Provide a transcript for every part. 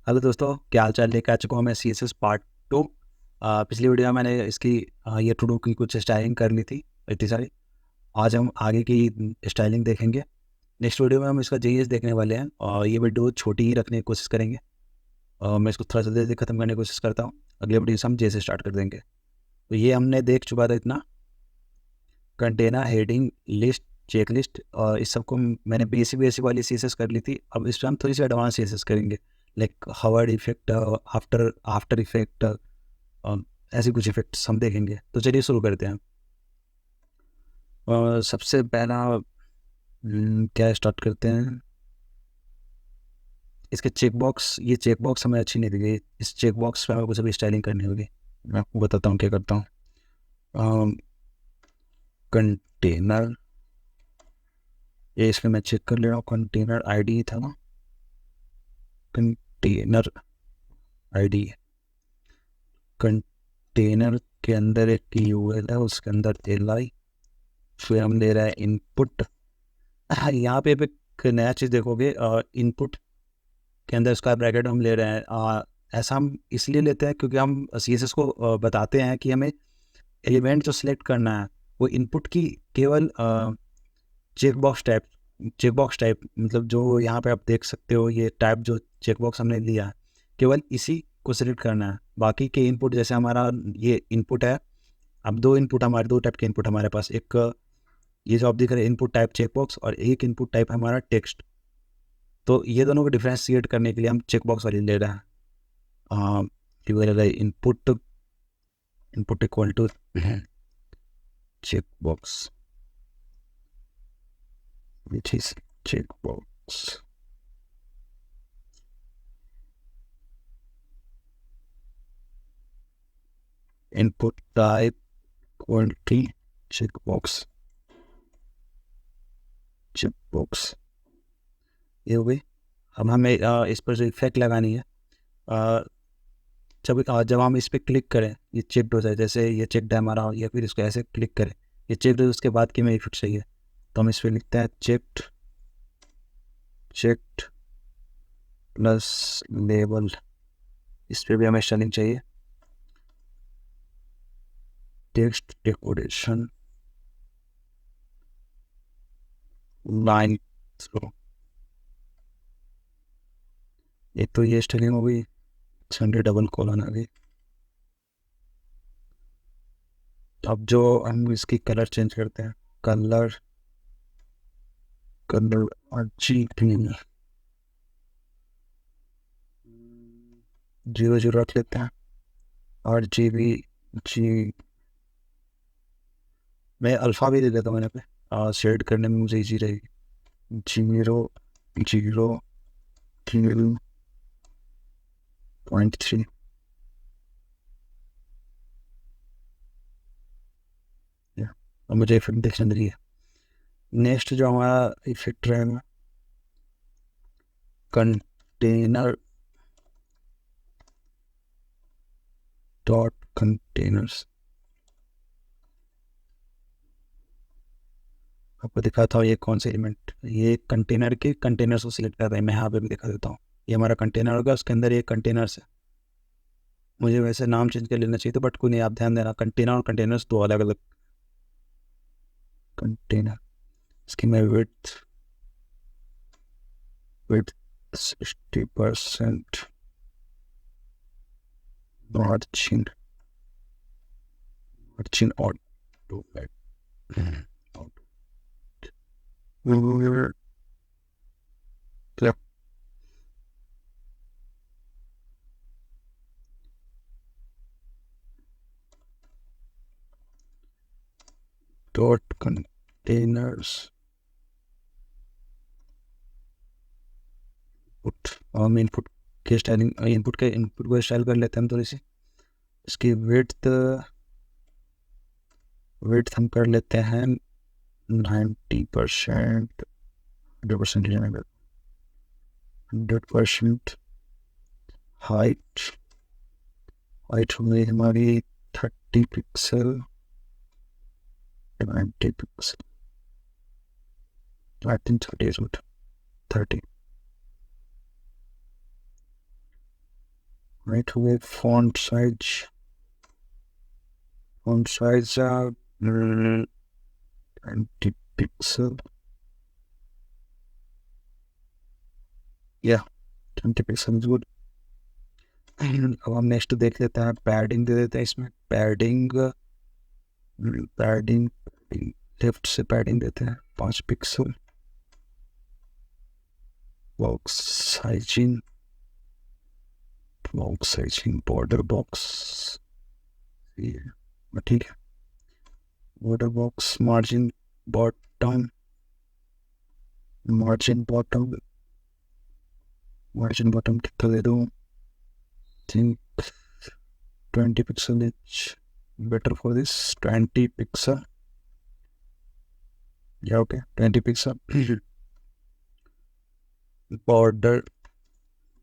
Hello दोस्तों, क्या हाल चाल? लेकर आ चुका हूँ मैं CSS पार्ट 2। पिछली वीडियो में मैंने इसकी ये टू डू की कुछ स्टाइलिंग कर ली थी इतनी सारी। आज हम आगे की स्टाइलिंग देखेंगे। नेक्स्ट वीडियो में हम इसका JS देखने वाले हैं और ये वीडियो छोटी ही रखने की कोशिश करेंगे। मैं इसको थोड़ा सा जल्दी ख़त्म करने की कोशिश करता हूँ। अगले वीडियो से हम JS स्टार्ट कर देंगे। तो ये हमने देख चुका था इतना, container, heading, list, check list, और इस सबको मैंने बेसिक वाली CSS कर ली थी। अब इस पर हम थोड़ी सी एडवांस CSS करेंगे, like Howard effect, after after effect, ऐसे कुछ इफेक्ट्स हम देखेंगे। तो चलिए शुरू करते हैं। सबसे पहला क्या स्टार्ट करते हैं, इसके चेकबॉक्स। ये चेकबॉक्स हमें अच्छी नहीं लगी। इस चेकबॉक्स पे हमें कुछ अभी स्टाइलिंग करनी होगी। मैं आपको बताता हूँ क्या करता हूँ। कंटेनर, ये इसमें मैं चेक कर ले रहा हूँ। कंटेनर ID था ना, कंटेनर ID। कंटेनर के अंदर एक UL है, उसके अंदर li, फिर हम ले रहे हैं इनपुट। यहाँ पे एक नया चीज़ देखोगे, इनपुट के अंदर स्क्वायर ब्रैकेट हम ले रहे हैं। ऐसा हम इसलिए लेते हैं क्योंकि हम CSS को बताते हैं कि हमें एलिमेंट जो सिलेक्ट करना है वो इनपुट की केवल चेकबॉक्स टाइप मतलब जो यहाँ पे आप देख सकते हो, ये टाइप जो चेकबॉक्स हमने लिया है केवल इसी को सिलेक्ट करना है। बाकी के इनपुट, जैसे हमारा ये इनपुट है, अब दो टाइप के इनपुट हमारे पास, एक ये जो आप देख रहे हैं इनपुट टाइप चेकबॉक्स, और एक इनपुट टाइप हमारा टेक्स्ट। तो ये दोनों को डिफ्रेंशिएट करने के लिए हम चेकबॉक्स वाली ले रहे हैं। Input input equal to checkbox, which is checkbox. Input type quality checkbox, checkbox ये हो गई। अब हमें इस पर जो इफेक्ट लगानी है, जब हम इस पर क्लिक करें ये चेक्ड हो जाए, जैसे ये चेक्ड है हमारा, या फिर इसको ऐसे क्लिक करें ये चेक्ड है, उसके बाद की में इफेक्ट चाहिए तो हम इस पर लिखते हैं चेक्ड प्लस लेबल। इस पर भी हमें स्टाइलिंग चाहिए। टेक्स्ट डेकोरेशन, लाइन थ्रो, एक तो ये स्टाइलिंग हो गई। संडे डबल कॉलन आ गई। अब जो हम इसकी कलर चेंज करते हैं, कलर कलर RGB 00 रख लेते हैं। RGB जी, मैं अल्फ़ा भी दे देता हूँ यहाँ पे, शेड करने में मुझे इजी रहेगी। 0.3। अब मुझे इफेक्ट देखने रही है। नेक्स्ट जो हमारा इफेक्ट रहेगा, कंटेनर डॉट कंटेनर्स। आपको दिखाता हूँ ये कौन से एलिमेंट, ये कंटेनर के कंटेनर्स को सिलेक्ट कर रहे हैं। मैं यहाँ पे भी दिखा देता हूँ। ये हमारा कंटेनर होगा, उसके अंदर ये कंटेनर्स है। मुझे वैसे नाम चेंज कर लेना चाहिए था, बट कोई नहीं, आप ध्यान देना, कंटेनर और कंटेनर्स दो अलग अलग कंटेनर। इसकी मैं width 60%, margin auto dot containers input. हम इनपुट के स्टाइलिंग, इनपुट को स्टाइल कर लेते हैं हम थोड़ी सी। इसकी विड्थ हम कर लेते हैं 90%, 100%, 100%। हाइट होगी हमारी 30 pixel, 90 pixel, I think 30 is good, 30। Right हुए फॉन्ट साइज 20 पिक्सल या 20 पिक्सल इज गुड। अब हम नेक्स्ट देख लेते हैं, पैडिंग दे देते हैं इसमें। पैडिंग पैडिंग लेफ्ट से पैडिंग देते हैं 5 pixel. Box sizing border box, ठीक है। Border box bottom margin bottom margin bottom कितना दे दूँ? Think 20 pixel is better for this. 20 pixel, yeah, okay, 20 pixel.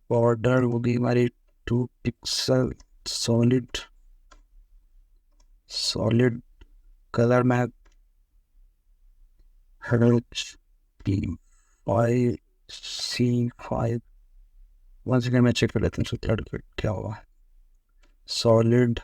Border होगी हमारी 2 पिक्सल। सॉलिड कलर में C5। वन सेकेंड में चेक कर लेते हैं क्या हुआ। Solid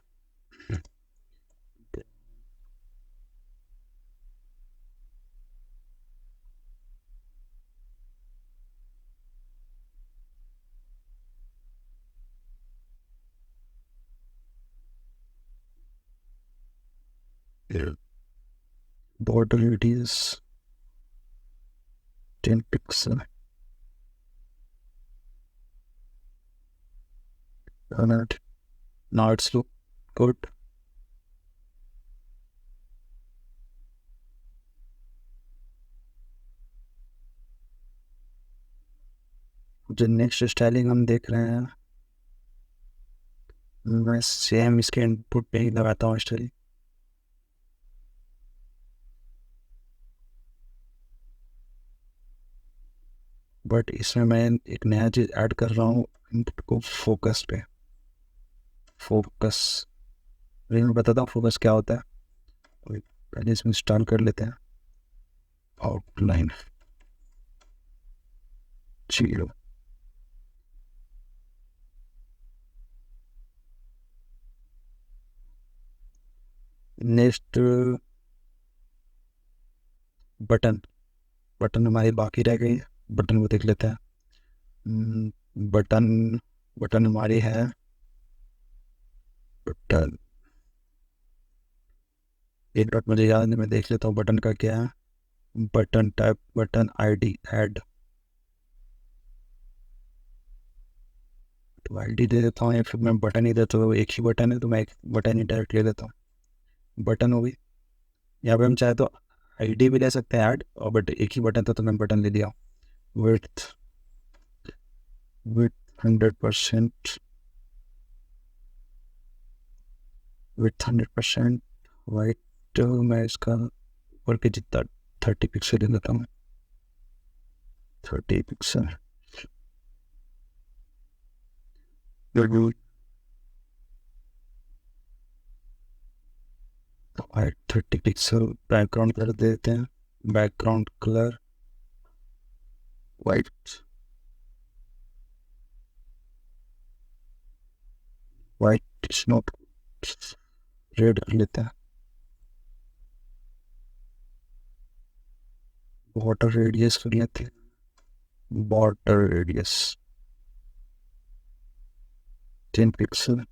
border radius 10 pixel, and now it's look good. जो नेक्स्ट स्टाइलिंग हम देख रहे हैं, मैं सेम इसके इनपुट पे ही लगाता हूँ स्टाइलिंग, बट इसमें मैं एक नया चीज़ ऐड कर रहा हूँ इनपुट को फोकस पे। फोकस मैं बताता हूँ फोकस क्या होता है। पहले इसमें इंस्टॉल कर लेते हैं। आउटलाइन 0, नेक्स्ट बटन हमारी बाकी रह गई है, बटन को देख लेते हैं। बटन हमारी है बटन, एक डॉट मुझे याद नहीं, मैं देख लेता हूँ बटन का क्या है। Button type button ID add, तो आईडी दे देता हूँ, या फिर मैं बटन ही देता हूँ, एक ही बटन है तो मैं एक बटन ही डायरेक्ट ले लेता हूँ। बटन हो गई। यहाँ पे हम चाहे तो आईडी भी ले सकते हैं ऐड, और बट एक ही बटन था तो मैं बटन ले लिया। Width 100%, width 100%। वाइट मैं इसका ऊपर के जितना 30 पिक्सल ले लेता हूँ, 30 pixel. White 30 pixel. Background colour देते हैं, बैकग्राउंड कलर वाइट, वाइट स्नोप रेड कर लेते हैं। बॉर्डर रेडियस कर लेते हैं, border radius 10 pixel.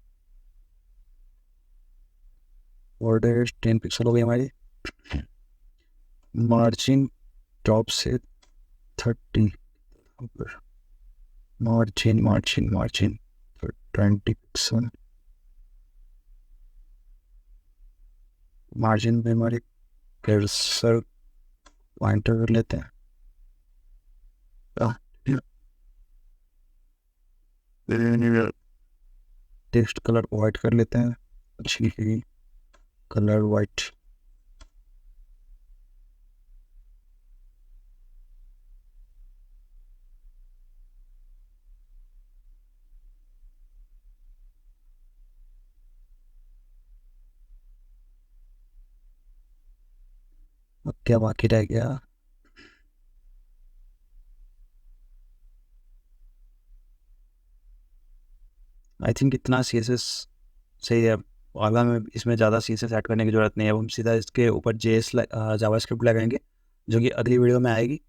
Border 10 pixel हो गई हमारी। मार्जिन टॉप से 30, मार्जिन 20 पिक्सल। मार्जिन में हमारे कर्सर पॉइंटर कर लेते हैं। टेक्स्ट कलर वाइट कर लेते हैं, अच्छी कलर वाइट। अब क्या बाकी रह गया? आई थिंक इतना CSS सही है। अगला में इसमें ज़्यादा CSS ऐड करने की ज़रूरत नहीं है, हम सीधा इसके ऊपर JS जावास्क्रिप्ट लगाएंगे जो कि अगली वीडियो में आएगी।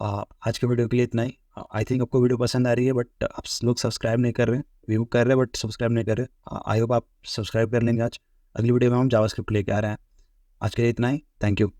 आज के वीडियो के लिए इतना ही। आई थिंक आपको वीडियो पसंद आ रही है, बट आप लोग सब्सक्राइब नहीं कर रहे हैं, व्यू कर रहे हैं बट सब्सक्राइब नहीं कर रहे। आई होप आप सब्सक्राइब कर लेंगे आज। अगली वीडियो में हम जावास्क्रिप्ट लेके आ रहे हैं। आज के लिए इतना ही। Thank you.